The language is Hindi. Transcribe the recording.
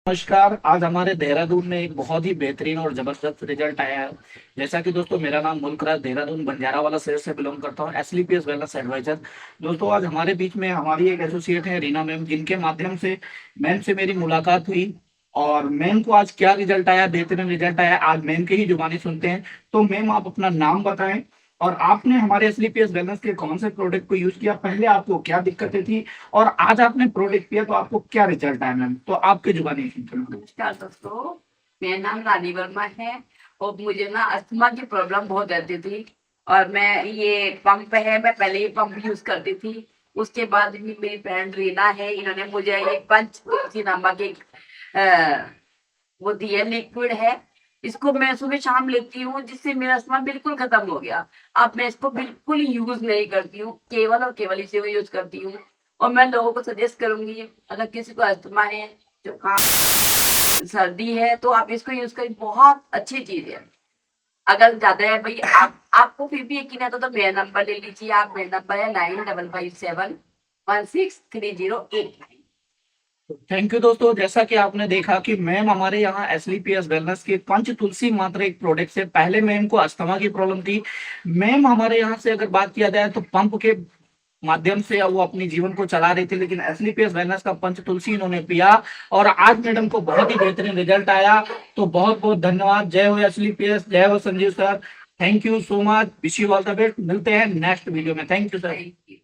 नमस्कार। आज हमारे देहरादून में एक बहुत ही बेहतरीन और जबरदस्त रिजल्ट आया है। जैसा कि दोस्तों, मेरा नाम मुल्कराज, देहरादून बंजारावाला शहर से बिलोंग करता हूँ, एसलीपीएस वेलनेस एडवाइजर। दोस्तों, आज हमारे बीच में हमारी एक एसोसिएट है रीना मैम, जिनके माध्यम से मैम से मेरी मुलाकात हुई। और मैम को आज क्या रिजल्ट आया, बेहतरीन रिजल्ट आया, आज मैम के ही जुबानी सुनते हैं। तो मैम, आप अपना नाम बताएं और आपने हमारे एसलीपीएस वेलनेस के कौन से प्रोडक्ट को यूज किया, पहले आपको क्या दिक्कतें थी और आज आपने प्रोडक्ट किया तो आपको क्या रिजल्ट आया मैम, तो आपके जुबानी सुनते हैं। नमस्कार दोस्तों, मेरा नाम रानी वर्मा है और मुझे ना अस्थमा की प्रॉब्लम बहुत रहती थी। और मैं ये पंप है, मैं पहले ही पंप यूज करती थी। उसके बाद भी मेरी फ्रेंड रीना है, इन्होंने मुझे ये पंच तुलसी नामक एक वो दिया, लिक्विड है। इसको मैं सुबह शाम लेती हूँ, जिससे मेरा अस्थमा बिल्कुल खत्म हो गया। अब मैं इसको बिल्कुल यूज नहीं करती हूँ, केवल और केवल इसे यूज करती हूँ। और मैं लोगों को सजेस्ट करूंगी, अगर किसी को अस्थमा है, जुकाम, सर्दी है, तो आप इसको यूज करें, बहुत अच्छी चीज है। अगर ज्यादा है भाई, आपको फिर भी यकीन आता तो मेरा नंबर ले लीजिए। आप, मेरा नंबर है 9557163089। थैंक यू दोस्तों। जैसा कि आपने देखा कि मैम हमारे यहाँ एसलीपीएस वेलनेस के पंच तुलसी मात्र एक प्रोडक्ट से, पहले मैम को अस्थमा की प्रॉब्लम थी। मैम हमारे यहाँ से अगर बात किया जाए तो पंप के माध्यम से वो अपनी जीवन को चला रही थी, लेकिन एसलीपीएस वेलनेस का पंच तुलसी इन्होंने पिया और आज मैडम को बहुत ही बेहतरीन रिजल्ट आया। तो बहुत बहुत धन्यवाद। जय हो एसलीपीएस, जय हो Sanjeev sir. Thank you so much. Wish you all the best. मिलते हैं नेक्स्ट वीडियो में। Thank you sir. Thank you.